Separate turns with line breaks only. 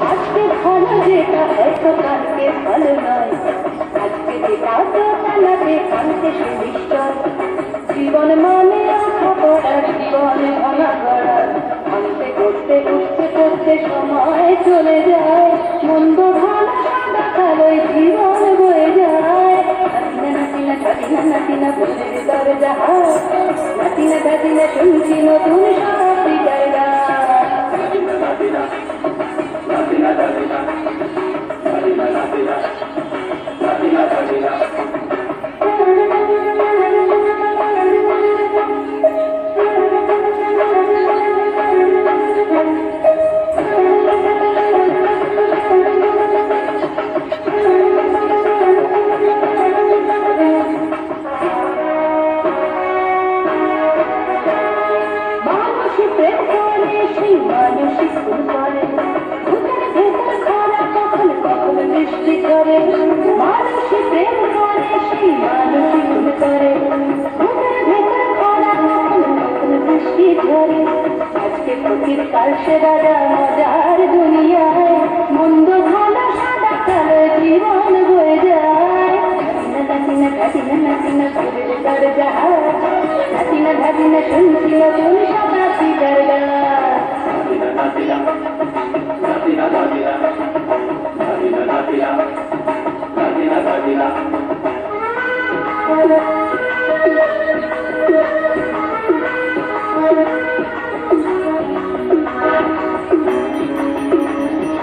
আজকে ভালো যেটা হয়তো কালকে ভালো নয়, আজকে যেটা তো পালাতে কালকে সুনিশ্চয়। জীবন মানে আশা করা, জীবন ভাঙা গড়া, ভাঙতে করতে উঠতে করতে সময় চলে যায়। মন্দ ভালো সাদা কালোই জীবন বয়ে যায়। নাতিনা নাতিনা নাতিনা বসে দরজা হাত, নাতিনা নাতিনা শুনছি নতুন শতাব্দীটার গান। কাল সে রাজা মজার দুনিয়ায়, মন্দ ভালো সাদা কালো জীবন বয়ে যায়। নাতিনা নাতিনা নাতিনা ঘুরে দরজা হাত, নাতিনা নাতিনা শুনছি নতুন শতাব্দীটার গান। নাতিনা নাতিনা নাতিনা নাতিনা নাতিনা নাতিনা নাতিনা নাতিনা।